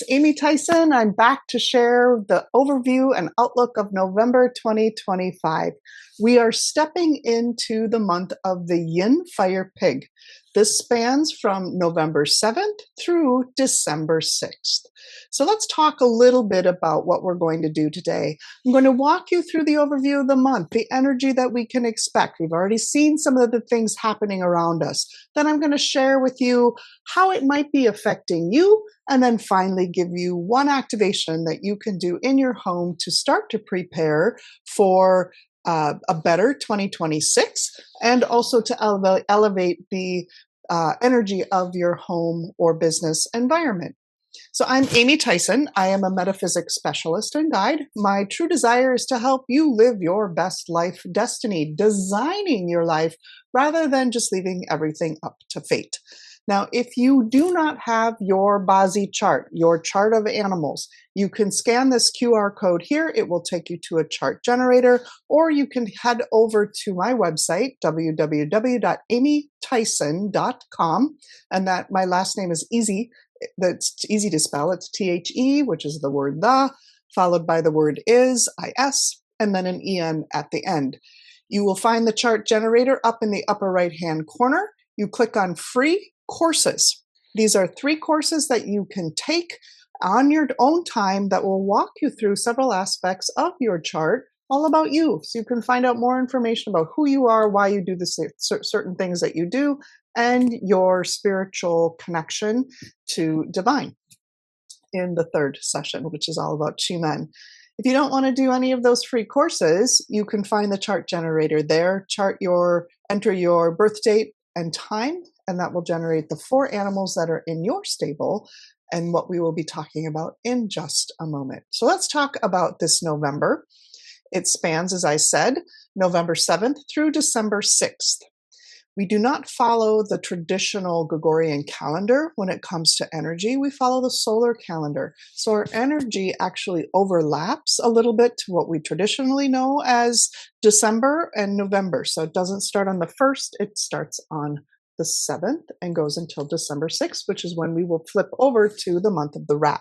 it's Amy Tyson. I'm back to share the overview and outlook of November 2025. We are stepping into the month of the Yin Fire Pig. This spans from November 7th through December 6th. So let's talk a little bit about what we're going to do today. I'm going to walk you through the overview of the month, the energy that we can expect. We've already seen some of the things happening around us. Then I'm going to share with you how it might be affecting you, and then finally give you one activation that you can do in your home to start to prepare for a better 2026, and also to elevate the energy of your home or business environment. So I'm Amy Tyson. I am a metaphysics specialist and guide. My true desire is to help you live your best life destiny, designing your life rather than just leaving everything up to fate. Now, if you do not have your Bazi chart, your chart of animals, you can scan this QR code here. It will take you to a chart generator, or you can head over to my website, www.amytyson.com. And that my last name is easy. That's easy to spell. It's THE, which is the word the, followed by the word is, IS, and then an EN at the end. You will find the chart generator up in the upper right-hand corner. You click on free courses. These are 3 courses that you can take on your own time that will walk you through several aspects of your chart, all about you. So you can find out more information about who you are, why you do the certain things that you do, and your spiritual connection to divine in the 3rd session, which is all about Chi-Men. If you don't want to do any of those free courses, you can find the chart generator there, enter your birth date and time, and that will generate the 4 animals that are in your stable and what we will be talking about in just a moment. So let's talk about this November. It spans, as I said, November 7th through December 6th. We do not follow the traditional Gregorian calendar when it comes to energy. We follow the solar calendar. So our energy actually overlaps a little bit to what we traditionally know as December and November. So it doesn't start on the 1st, it starts on the 7th and goes until December 6th, which is when we will flip over to the month of the rat.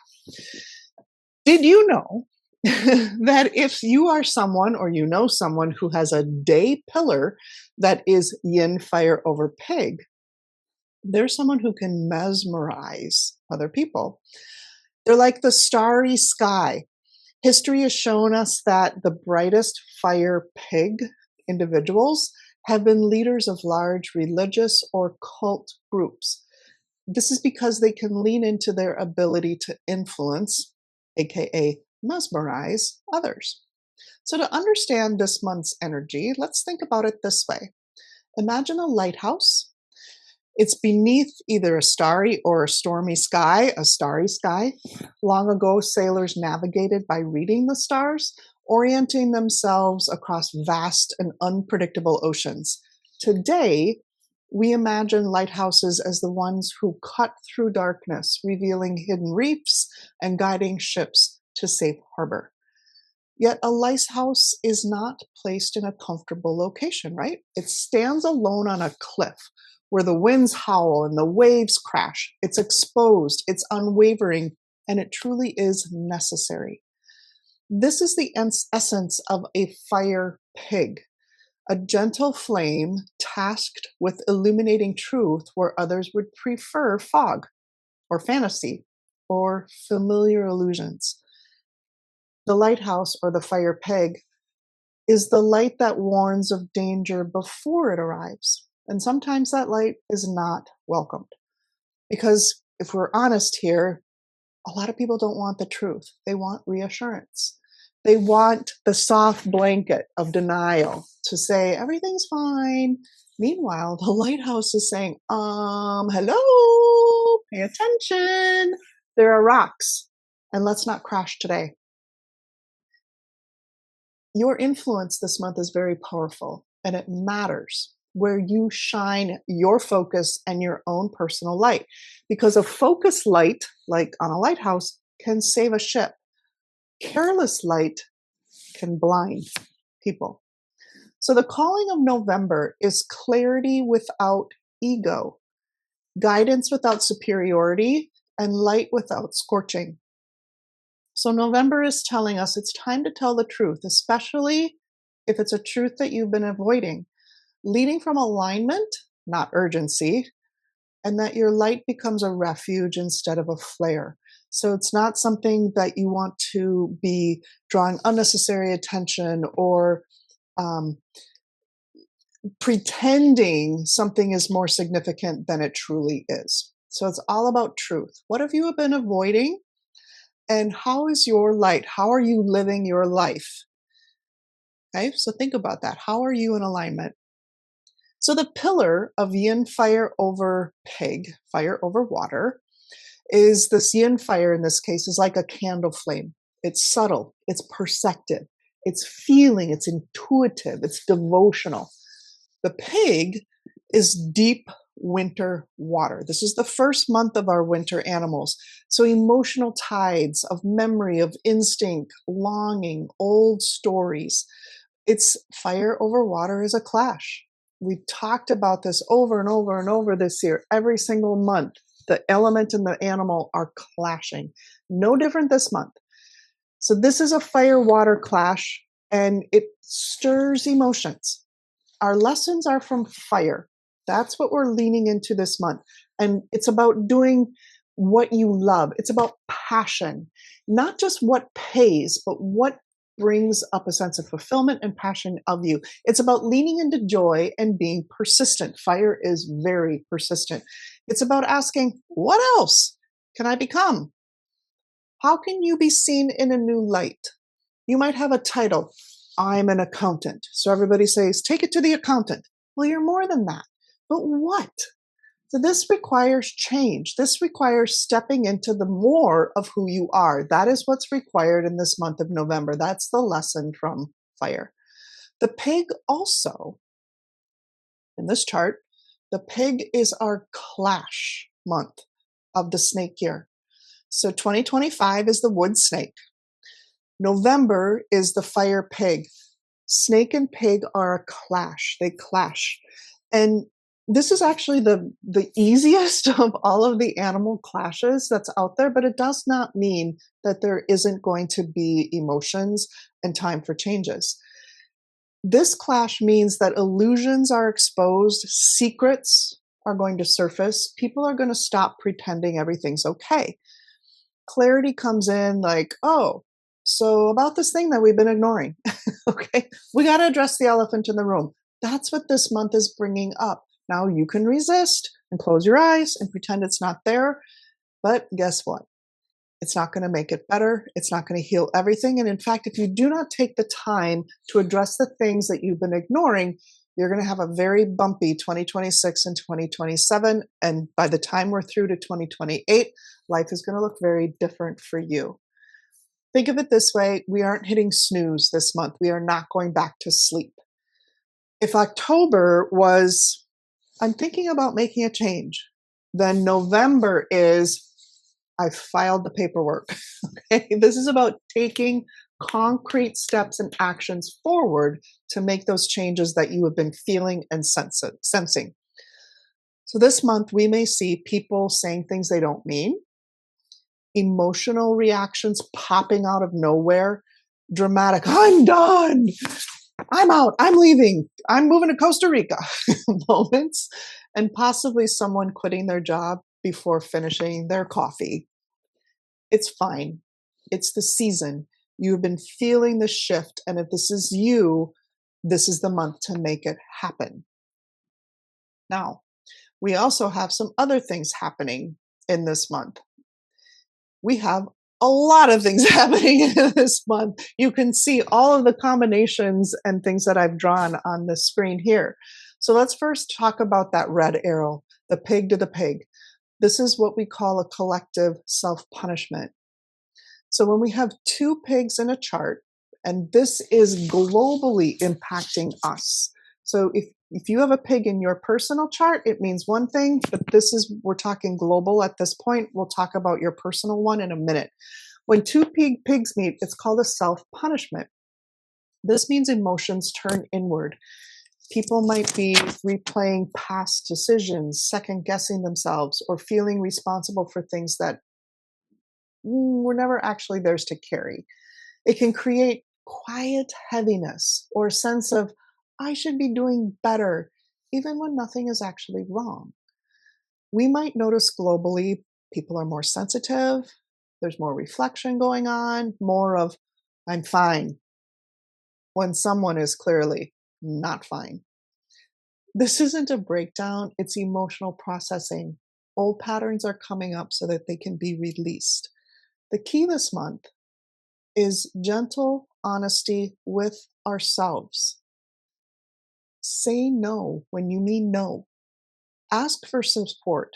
Did you know that if you are someone or you know someone who has a day pillar that is Yin Fire over Pig, there's someone who can mesmerize other people. They're like the starry sky. History has shown us that the brightest fire pig individuals have been leaders of large religious or cult groups. This is because they can lean into their ability to influence, aka mesmerize, others. So to understand this month's energy, let's think about it this way. Imagine a lighthouse. It's beneath either a starry or a stormy sky, a starry sky. Long ago, sailors navigated by reading the stars, orienting themselves across vast and unpredictable oceans. Today, we imagine lighthouses as the ones who cut through darkness, revealing hidden reefs and guiding ships to safe harbor. Yet a lighthouse is not placed in a comfortable location, right? It stands alone on a cliff where the winds howl and the waves crash. It's exposed, it's unwavering, and it truly is necessary. This is the essence of a fire pig, a gentle flame tasked with illuminating truth where others would prefer fog or fantasy or familiar illusions. The lighthouse or the fire pig is the light that warns of danger before it arrives. And sometimes that light is not welcomed. Because if we're honest here, a lot of people don't want the truth. They want reassurance. They want the soft blanket of denial to say, everything's fine. Meanwhile, the lighthouse is saying, hello, pay attention. There are rocks, and let's not crash today. Your influence this month is very powerful, and it matters where you shine your focus and your own personal light. Because a focused light, like on a lighthouse, can save a ship. Careless light can blind people. So the calling of November is clarity without ego, guidance without superiority, and light without scorching. So November is telling us it's time to tell the truth, especially if it's a truth that you've been avoiding, leading from alignment, not urgency, and that your light becomes a refuge instead of a flare. So it's not something that you want to be drawing unnecessary attention or um, pretending something is more significant than it truly is. So it's all about truth. What have you been avoiding? And how is your light? How are you living your life? Okay, so think about that. How are you in alignment? So the pillar of yin fire over pig, fire over water, is this yin fire in this case is like a candle flame. It's subtle, it's perceptive, it's feeling, it's intuitive, it's devotional. The pig is deep winter water. This is the first month of our winter animals. So emotional tides of memory, of instinct, longing, old stories. It's fire over water is a clash. We talked about this over and over and over this year. Every single month, the element and the animal are clashing. No different this month. So this is a fire water clash and it stirs emotions. Our lessons are from fire. That's what we're leaning into this month. And it's about doing what you love. It's about passion, not just what pays, but what brings up a sense of fulfillment and passion of you. It's about leaning into joy and being persistent. Fire is very persistent. It's about asking, what else can I become? How can you be seen in a new light? You might have a title, I'm an accountant. So everybody says, take it to the accountant. Well, you're more than that. But what? So this requires change. This requires stepping into the more of who you are. That is what's required in this month of November. That's the lesson from fire. The pig also, in this chart, the pig is our clash month of the snake year. So 2025 is the wood snake. November is the fire pig. Snake and pig are a clash. They clash. And this is actually the easiest of all of the animal clashes that's out there, but it does not mean that there isn't going to be emotions and time for changes. This clash means that illusions are exposed, secrets are going to surface, people are going to stop pretending everything's okay. Clarity comes in like, oh, so about this thing that we've been ignoring, okay, we got to address the elephant in the room. That's what this month is bringing up. Now you can resist and close your eyes and pretend it's not there. But guess what? It's not going to make it better. It's not going to heal everything. And in fact, if you do not take the time to address the things that you've been ignoring, you're going to have a very bumpy 2026 and 2027. And by the time we're through to 2028, life is going to look very different for you. Think of it this way. We aren't hitting snooze this month. We are not going back to sleep. If October was, I'm thinking about making a change, then November is, I filed the paperwork. Okay? This is about taking concrete steps and actions forward to make those changes that you have been feeling and sensing. So this month, we may see people saying things they don't mean, emotional reactions popping out of nowhere, dramatic, I'm done, I'm out, I'm leaving, I'm moving to Costa Rica moments, and possibly someone quitting their job before finishing their coffee. It's fine. It's the season. You've been feeling the shift, and if this is you, this is the month to make it happen. Now, we also have some other things happening in this month. We have a lot of things happening in this month. You can see all of the combinations and things that I've drawn on the screen here. So let's first talk about that red arrow, the pig to the pig. This is what we call a collective self-punishment. So when we have two pigs in a chart, and this is globally impacting us. So if you have a pig in your personal chart, it means one thing, but we're talking global at this point. We'll talk about your personal one in a minute. When two pigs meet, it's called a self-punishment. This means emotions turn inward. People might be replaying past decisions, second guessing themselves, or feeling responsible for things that we're never actually theirs to carry. It can create quiet heaviness or a sense of, I should be doing better, even when nothing is actually wrong. We might notice globally people are more sensitive, there's more reflection going on, more of, I'm fine, when someone is clearly not fine. This isn't a breakdown, it's emotional processing. Old patterns are coming up so that they can be released. The key this month is gentle honesty with ourselves. Say no when you mean no. Ask for support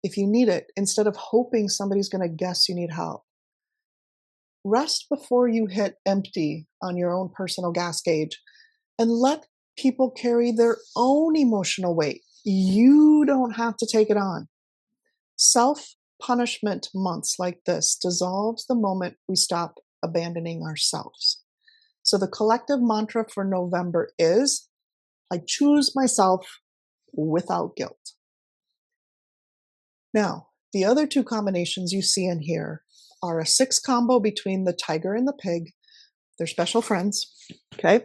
if you need it instead of hoping somebody's going to guess you need help. Rest before you hit empty on your own personal gas gauge and let people carry their own emotional weight. You don't have to take it on. Self-punishment months like this dissolves the moment we stop abandoning ourselves. So the collective mantra for November is, I choose myself without guilt. Now, the other two combinations you see in here are a 6 combo between the tiger and the pig. They're special friends, okay?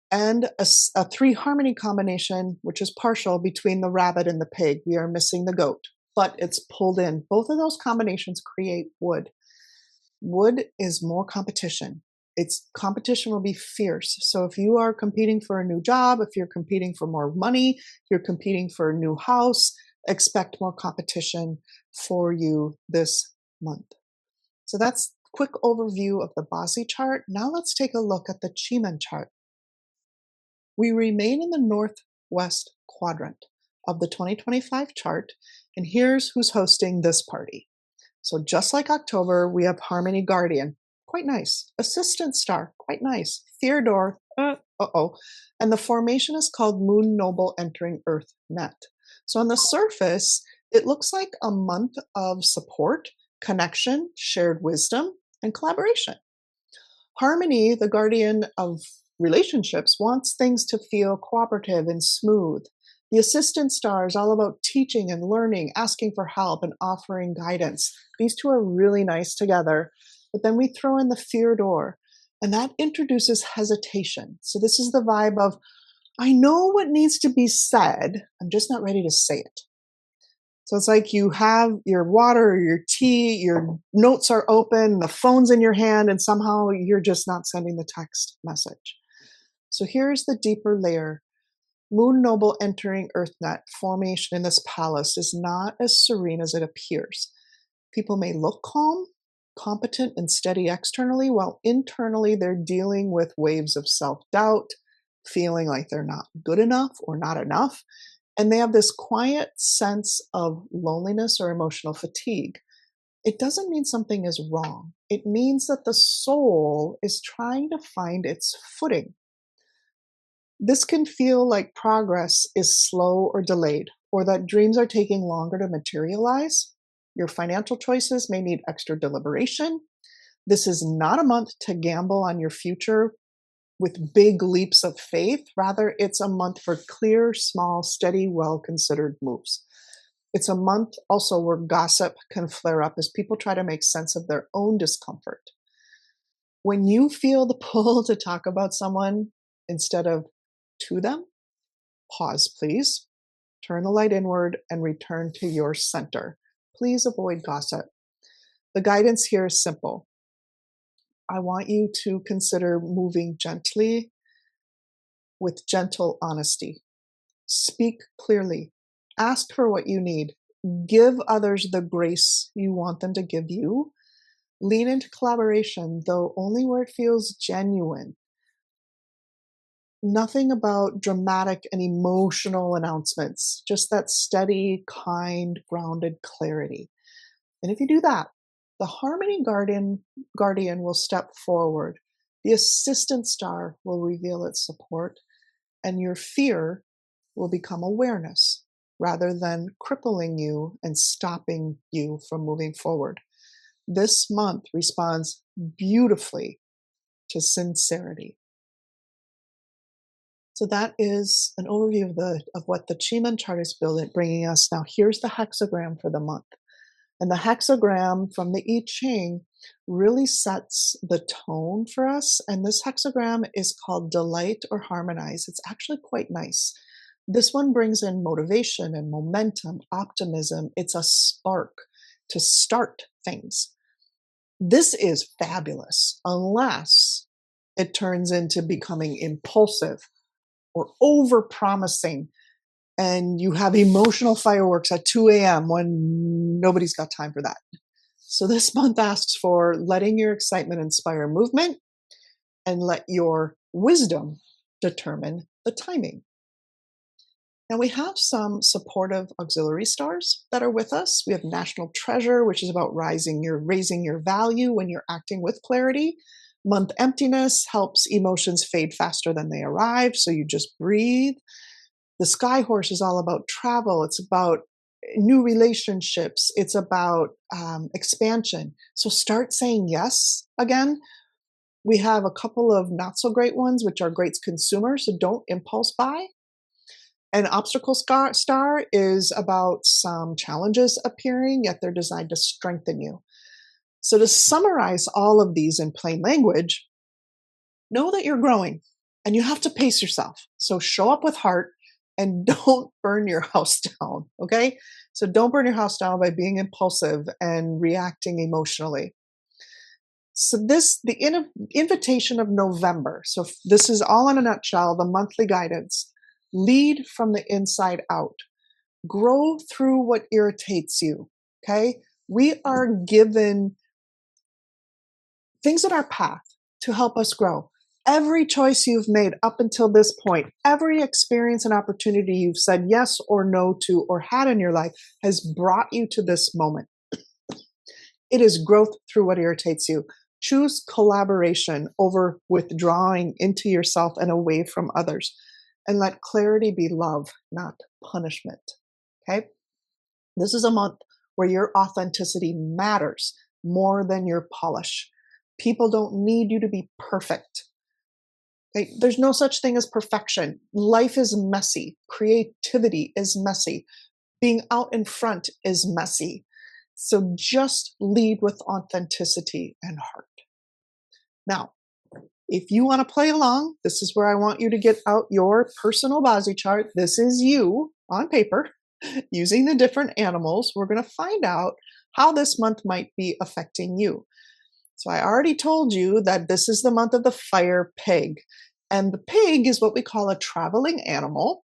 And a 3 harmony combination, which is partial between the rabbit and the pig. We are missing the goat, but it's pulled in. Both of those combinations create wood. Wood is more competition. Its competition will be fierce. So if you are competing for a new job, if you're competing for more money, you're competing for a new house, expect more competition for you this month. So that's a quick overview of the Basi chart. Now let's take a look at the Chiman chart. We remain in the northwest quadrant of the 2025 chart, and here's who's hosting this party. So just like October, we have Harmony Guardian, quite nice. Assistant Star, quite nice. Theodore, uh-oh. And the formation is called Moon Noble entering Earth Net. So on the surface, it looks like a month of support, connection, shared wisdom, and collaboration. Harmony, the guardian of relationships, wants things to feel cooperative and smooth. The assistant star is all about teaching and learning, asking for help, and offering guidance. These two are really nice together. But then we throw in the fear door, and that introduces hesitation. So this is the vibe of, I know what needs to be said, I'm just not ready to say it. So it's like you have your water, your tea, your notes are open, the phone's in your hand, and somehow you're just not sending the text message. So here's the deeper layer. Moon Noble entering EarthNet formation in this palace is not as serene as it appears. People may look calm, competent, and steady externally, while internally they're dealing with waves of self-doubt, feeling like they're not good enough or not enough. And they have this quiet sense of loneliness or emotional fatigue. It doesn't mean something is wrong. It means that the soul is trying to find its footing. This can feel like progress is slow or delayed, or that dreams are taking longer to materialize. Your financial choices may need extra deliberation. This is not a month to gamble on your future with big leaps of faith. Rather, it's a month for clear, small, steady, well-considered moves. It's a month also where gossip can flare up as people try to make sense of their own discomfort. When you feel the pull to talk about someone instead of to them, pause, please. Turn the light inward and return to your center. Please avoid gossip. The guidance here is simple. I want you to consider moving gently with gentle honesty. Speak clearly. Ask for what you need. Give others the grace you want them to give you. Lean into collaboration, though only where it feels genuine. Nothing about dramatic and emotional announcements, just that steady, kind, grounded clarity. And if you do that, the Harmony Guardian will step forward. The assistant star will reveal its support, and your fear will become awareness rather than crippling you and stopping you from moving forward. This month responds beautifully to sincerity. So that is an overview of what the Chiman chart is bringing us. Now here's the hexagram for the month. And the hexagram from the I Ching really sets the tone for us. And this hexagram is called Delight or Harmonize. It's actually quite nice. This one brings in motivation and momentum, optimism. It's a spark to start things. This is fabulous unless it turns into becoming impulsive or over promising, and you have emotional fireworks at 2 a.m. when nobody's got time for that. So this month asks for letting your excitement inspire movement and let your wisdom determine the timing. Now we have some supportive auxiliary stars that are with us. We have National Treasure, which is about raising your value when you're acting with clarity. Month Emptiness helps emotions fade faster than they arrive, so you just breathe. The Sky Horse is all about travel. It's about new relationships. It's about expansion. So start saying yes again. We have a couple of not so great ones, which are great consumers, so don't impulse buy. An Obstacle Star is about some challenges appearing, yet they're designed to strengthen you. So to summarize all of these in plain language, know that you're growing and you have to pace yourself. So show up with heart and don't burn your house down, okay? So don't burn your house down by being impulsive and reacting emotionally. So the invitation of November. So this is all in a nutshell, the monthly guidance. Lead from the inside out. Grow through what irritates you, okay? We are given things in our path to help us grow. Every choice you've made up until this point, every experience and opportunity you've said yes or no to or had in your life has brought you to this moment. It is growth through what irritates you. Choose collaboration over withdrawing into yourself and away from others. And let clarity be love, not punishment. Okay? This is a month where your authenticity matters more than your polish. People don't need you to be perfect. Okay? There's no such thing as perfection. Life is messy. Creativity is messy. Being out in front is messy. So just lead with authenticity and heart. Now, if you want to play along, this is where I want you to get out your personal Bozzy chart. This is you on paper using the different animals. We're going to find out how this month might be affecting you. So I already told you that this is the month of the fire pig. And the pig is what we call a traveling animal.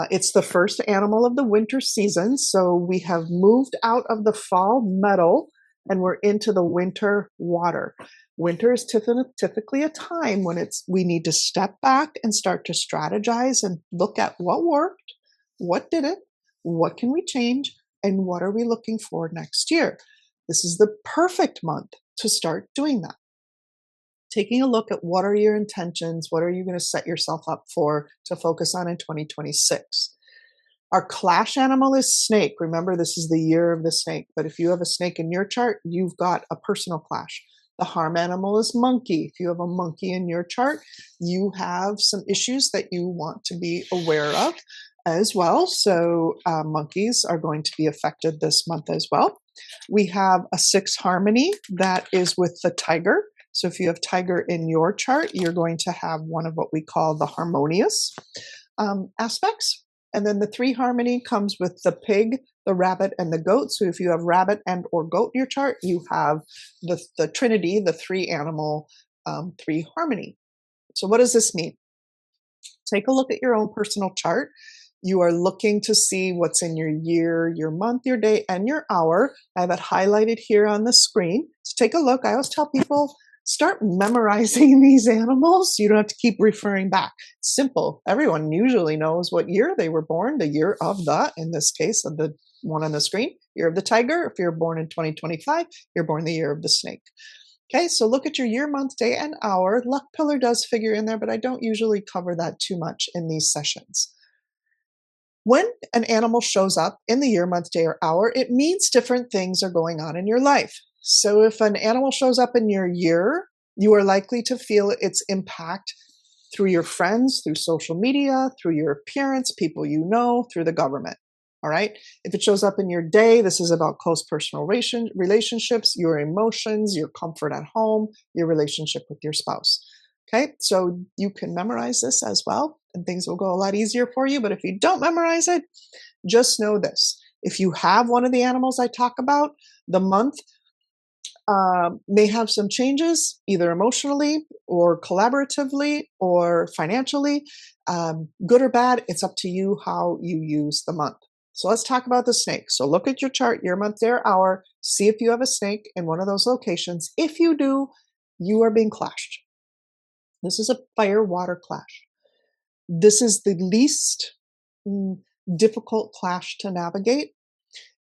It's the first animal of the winter season. So we have moved out of the fall meadow and we're into the winter water. Winter is typically a time when we need to step back and start to strategize and look at what worked, what didn't, what can we change, and what are we looking for next year. This is the perfect month to start doing that. Taking a look at what are your intentions, what are you going to set yourself up for to focus on in 2026. Our clash animal is snake. Remember, this is the year of the snake, but if you have a snake in your chart, you've got a personal clash. The harm animal is monkey. If you have a monkey in your chart, you have some issues that you want to be aware of as well. So monkeys are going to be affected this month as well. We have a 6 harmony that is with the tiger. So if you have tiger in your chart, you're going to have one of what we call the harmonious aspects. And then the 3 harmony comes with the pig, the rabbit, and the goat. So if you have rabbit and or goat in your chart, you have the trinity, the 3 animal, 3 harmony. So what does this mean? Take a look at your own personal chart. You are looking to see what's in your year, your month, your day, and your hour. I have it highlighted here on the screen. So take a look. I always tell people, start memorizing these animals. You don't have to keep referring back. It's simple. Everyone usually knows what year they were born, the year of the, in this case, of the one on the screen, year of the tiger. If you're born in 2025, you're born the year of the snake. Okay, so look at your year, month, day, and hour. Luck pillar does figure in there, but I don't usually cover that too much in these sessions. When an animal shows up in the year, month, day, or hour, it means different things are going on in your life. So if an animal shows up in your year, you are likely to feel its impact through your friends, through social media, through your appearance, people you know, through the government. All right. If it shows up in your day, this is about close personal relationships, your emotions, your comfort at home, your relationship with your spouse. Okay. So you can memorize this as well, and things will go a lot easier for you. But if you don't memorize it, just know this. If you have one of the animals I talk about, the month may have some changes, either emotionally or collaboratively or financially. Good or bad, it's up to you how you use the month. So let's talk about the snake. So look at your chart, year, month, day, hour, see if you have a snake in one of those locations. If you do, you are being clashed. This is a fire water clash. This is the least mm, difficult clash to navigate.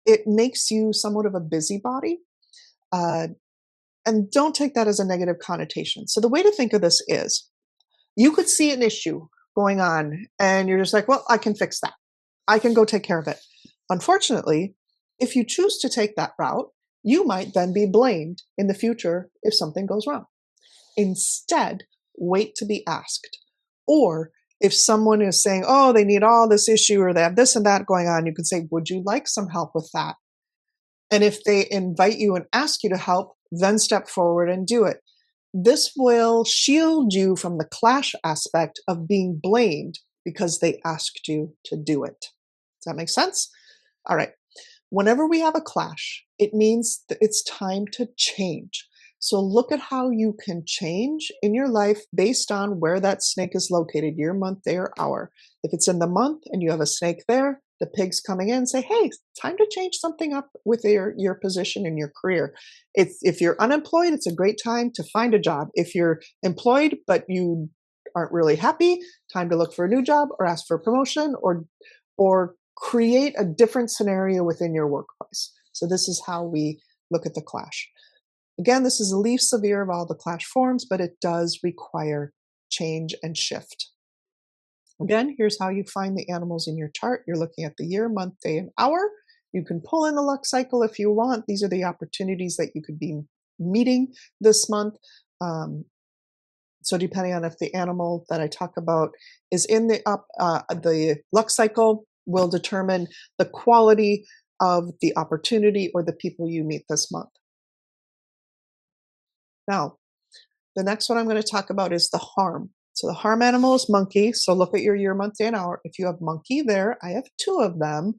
It makes you somewhat of a busybody. Uh, and don't take that as a negative connotation. So the way to think of this is you could see an issue going on and you're just like, well, I can fix that. I can go take care of it. Unfortunately, if you choose to take that route, you might then be blamed in the future if something goes wrong. Instead, wait to be asked. Or if someone is saying, oh, they need all this issue or they have this and that going on, you can say, would you like some help with that? And if they invite you and ask you to help, then step forward and do it. This will shield you from the clash aspect of being blamed because they asked you to do it. Does that make sense? All right. Whenever we have a clash, it means that it's time to change. So look at how you can change in your life based on where that snake is located, year, month, day, or hour. If it's in the month and you have a snake there, the pig's coming in and say, hey, time to change something up with your position in your career. If you're unemployed, it's a great time to find a job. If you're employed, but you aren't really happy, time to look for a new job or ask for a promotion or create a different scenario within your workplace. So this is how we look at the clash. Again, this is the least severe of all the clash forms, but it does require change and shift. Again, here's how you find the animals in your chart. You're looking at the year, month, day, and hour. You can pull in the luck cycle if you want. These are the opportunities that you could be meeting this month. So depending on if the animal that I talk about is in the luck cycle will determine the quality of the opportunity or the people you meet this month. Now, the next one I'm going to talk about is the harm. So the harm animal is monkey. So look at your year, month, day, and hour. If you have monkey there, I have 2 of them.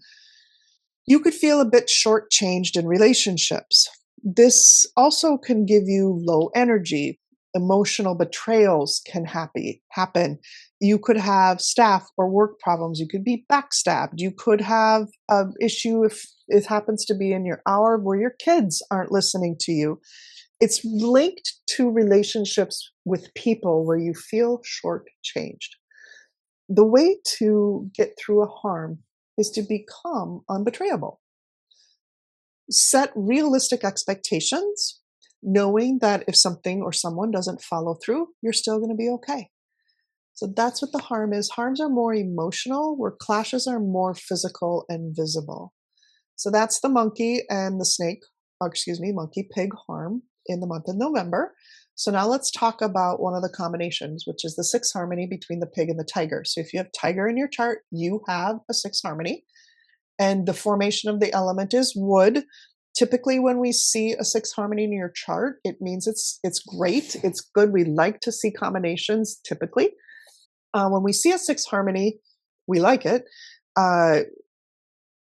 You could feel a bit shortchanged in relationships. This also can give you low energy. Emotional betrayals can happen. You could have staff or work problems. You could be backstabbed. You could have an issue if it happens to be in your hour where your kids aren't listening to you. It's linked to relationships with people where you feel shortchanged. The way to get through a harm is to become unbetrayable. Set realistic expectations, knowing that if something or someone doesn't follow through, you're still going to be okay. So that's what the harm is. Harms are more emotional, where clashes are more physical and visible. So that's the monkey and the snake, monkey pig harm in the month of November. So now let's talk about one of the combinations, which is the 6 harmony between the pig and the tiger. So if you have tiger in your chart, you have a 6 harmony. And the formation of the element is wood. Typically, when we see a 6 harmony in your chart, it means it's great. It's good. We like to see combinations typically. When we see a 6 harmony, we like it.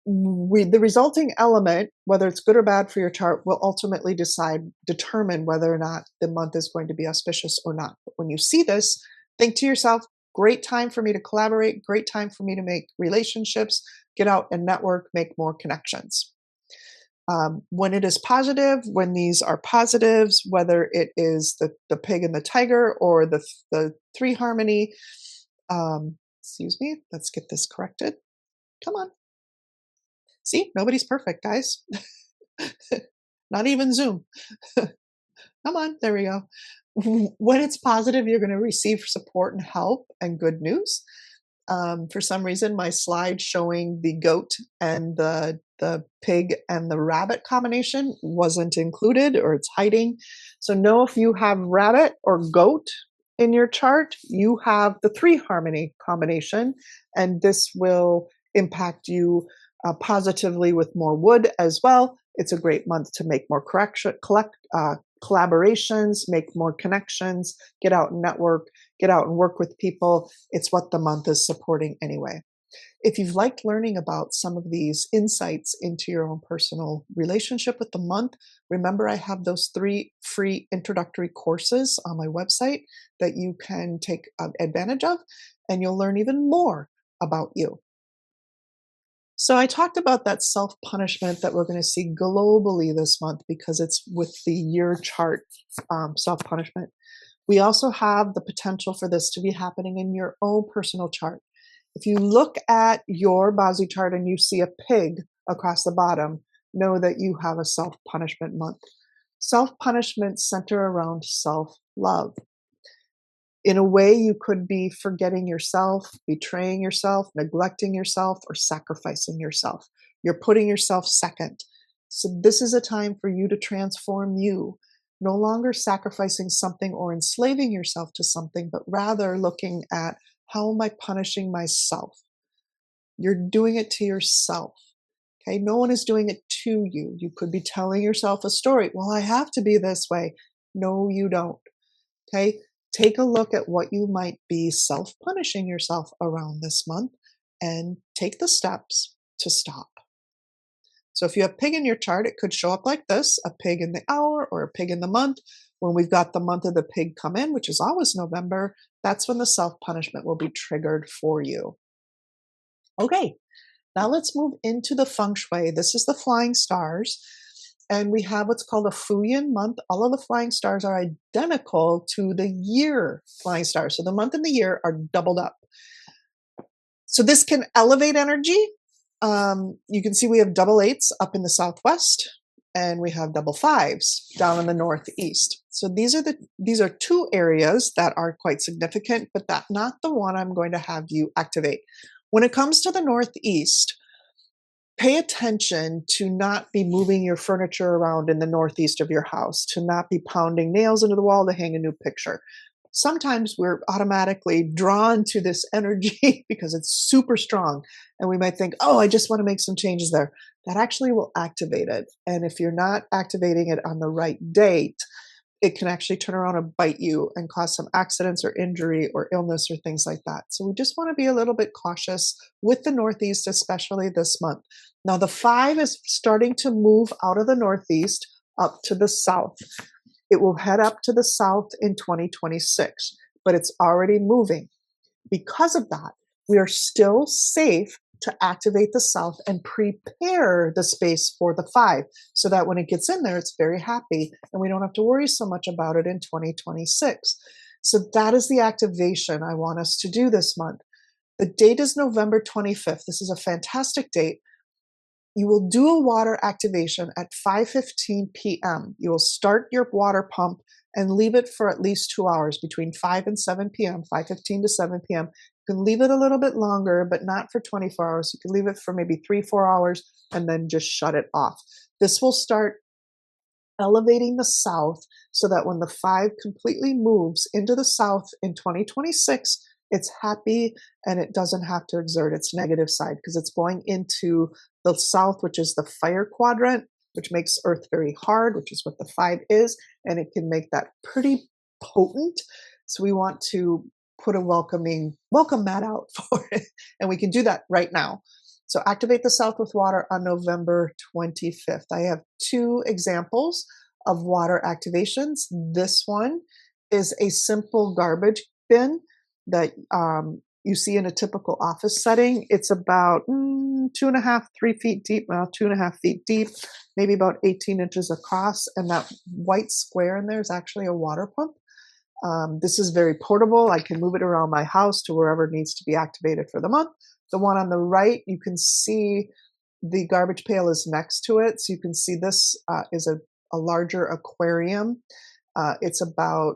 The resulting element, whether it's good or bad for your chart, will ultimately determine whether or not the month is going to be auspicious or not. But when you see this, think to yourself, great time for me to collaborate, great time for me to make relationships, get out and network, make more connections. When it is positive, when these are positives, whether it is the pig and the tiger or the 3 harmony, let's get this corrected. Come on. See, nobody's perfect, guys. Not even Zoom. Come on, there we go. When it's positive, you're going to receive support and help and good news. For some reason, my slide showing the goat and the pig and the rabbit combination wasn't included, or it's hiding. So know if you have rabbit or goat in your chart, you have the 3 harmony combination, and this will impact you positively with more wood as well. It's a great month to make more collaborations, make more connections, get out and network, get out and work with people. It's what the month is supporting anyway. If you've liked learning about some of these insights into your own personal relationship with the month, remember I have those 3 free introductory courses on my website that you can take advantage of, and you'll learn even more about you. So I talked about that self-punishment that we're going to see globally this month because it's with the year chart self-punishment. We also have the potential for this to be happening in your own personal chart. If you look at your Bazi chart and you see a pig across the bottom, know that you have a self-punishment month. Self-punishment center around self-love. In a way, you could be forgetting yourself, betraying yourself, neglecting yourself, or sacrificing yourself. You're putting yourself second. So this is a time for you to transform you, no longer sacrificing something or enslaving yourself to something, but rather looking at, how am I punishing myself? You're doing it to yourself. Okay, no one is doing it to you. You could be telling yourself a story. Well, I have to be this way. No, you don't. Okay, take a look at what you might be self-punishing yourself around this month and take the steps to stop. So if you have pig in your chart, it could show up like this, a pig in the hour or a pig in the month. When we've got the month of the pig come in, which is always November, that's when the self-punishment will be triggered for you. Okay, now let's move into the feng shui. This is the flying stars. And we have what's called a Fuyin month. All of the flying stars are identical to the year flying stars. So the month and the year are doubled up. So this can elevate energy. You can see we have double 8s up in the southwest, and we have double 5s down in the northeast. So these are 2 areas that are quite significant, but that's not the one I'm going to have you activate. When it comes to the northeast, pay attention to not be moving your furniture around in the northeast of your house, to not be pounding nails into the wall to hang a new picture. Sometimes we're automatically drawn to this energy because it's super strong. And we might think, oh, I just want to make some changes there. That actually will activate it. And if you're not activating it on the right date, it can actually turn around and bite you and cause some accidents or injury or illness or things like that. So we just want to be a little bit cautious with the Northeast, especially this month. Now the 5 is starting to move out of the Northeast up to the south. It will head up to the south in 2026, but it's already moving. Because of that, we are still safe to activate the south and prepare the space for the 5 so that when it gets in there, it's very happy and we don't have to worry so much about it in 2026. So that is the activation I want us to do this month. The date is November 25th. This is a fantastic date. You will do a water activation at 5:15 p.m. You will start your water pump and leave it for at least 2 hours between 5 and 7 p.m., 5:15 to 7 p.m. You can leave it a little bit longer, but not for 24 hours. You can leave it for maybe 3-4 hours and then just shut it off. This will start elevating the south so that when the 5 completely moves into the south in 2026, it's happy and it doesn't have to exert its negative side because it's going into the south, which is the fire quadrant, which makes Earth very hard, which is what the 5 is, and it can make that pretty potent. So we want to put a welcome mat out for it, and we can do that right now. So activate the south with water on November 25th. I have 2 examples of water activations. This one is a simple garbage bin that you see in a typical office setting. It's about 2.5, 3 feet deep, well, 2.5 feet deep, maybe about 18 inches across. And that white square in there is actually a water pump. This is very portable. I can move it around my house to wherever it needs to be activated for the month. The one on the right, you can see the garbage pail is next to it. So you can see this is a larger aquarium. It's about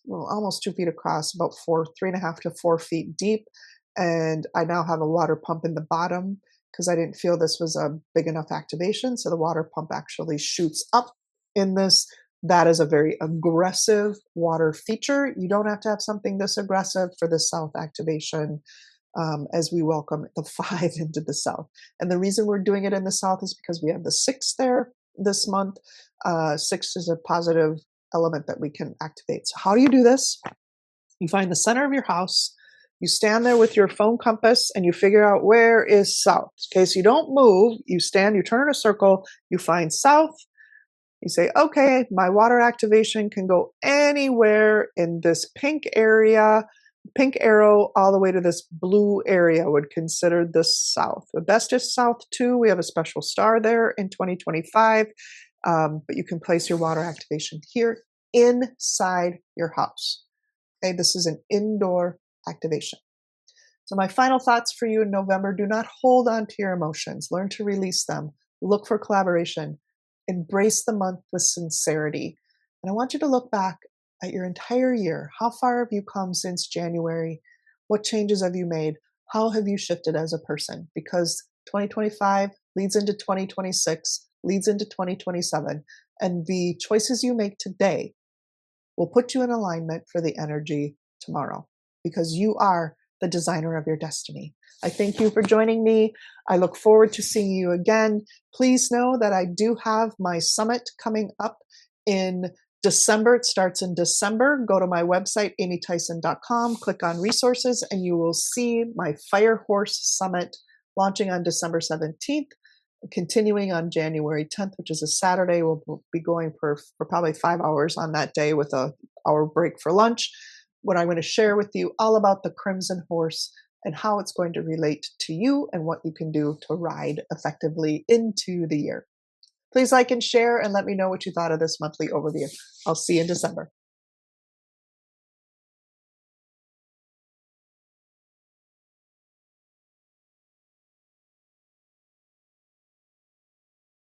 almost 2 feet across, about 3.5 to 4 feet deep. And I now have a water pump in the bottom because I didn't feel this was a big enough activation. So the water pump actually shoots up in this. That is a very aggressive water feature. You don't have to have something this aggressive for the south activation. as we welcome the 5 into the south. And the reason we're doing it in the south is because we have the 6 there this month. 6 is a positive element that we can activate. So how do you do this? You find the center of your house, you stand there with your phone compass, and you figure out where is south. Okay, so you don't move, you stand, you turn in a circle, you find south, you say, okay, my water activation can go anywhere in this pink area, pink arrow all the way to this blue area would consider the south. The best is south 2. We have a special star there in 2025, but you can place your water activation here inside your house. Okay, this is an indoor activation. So my final thoughts for you in November: do not hold on to your emotions. Learn to release them. Look for collaboration. Embrace the month with sincerity. And I want you to look back at your entire year. How far have you come since January? What changes have you made? How have you shifted as a person? Because 2025 leads into 2026, leads into 2027. And the choices you make today will put you in alignment for the energy tomorrow, because you are the designer of your destiny. I thank you for joining me. I look forward to seeing you again. Please know that I do have my summit coming up in December. It starts in December. Go to my website, amytyson.com, click on resources, and you will see my Fire Horse Summit launching on December 17th. Continuing on January 10th, which is a Saturday. We'll be going for probably 5 hours on that day with a hour break for lunch, when I'm going to share with you all about the Crimson Horse and how it's going to relate to you and what you can do to ride effectively into the year. Please like and share and let me know what you thought of this monthly overview. I'll see you in December.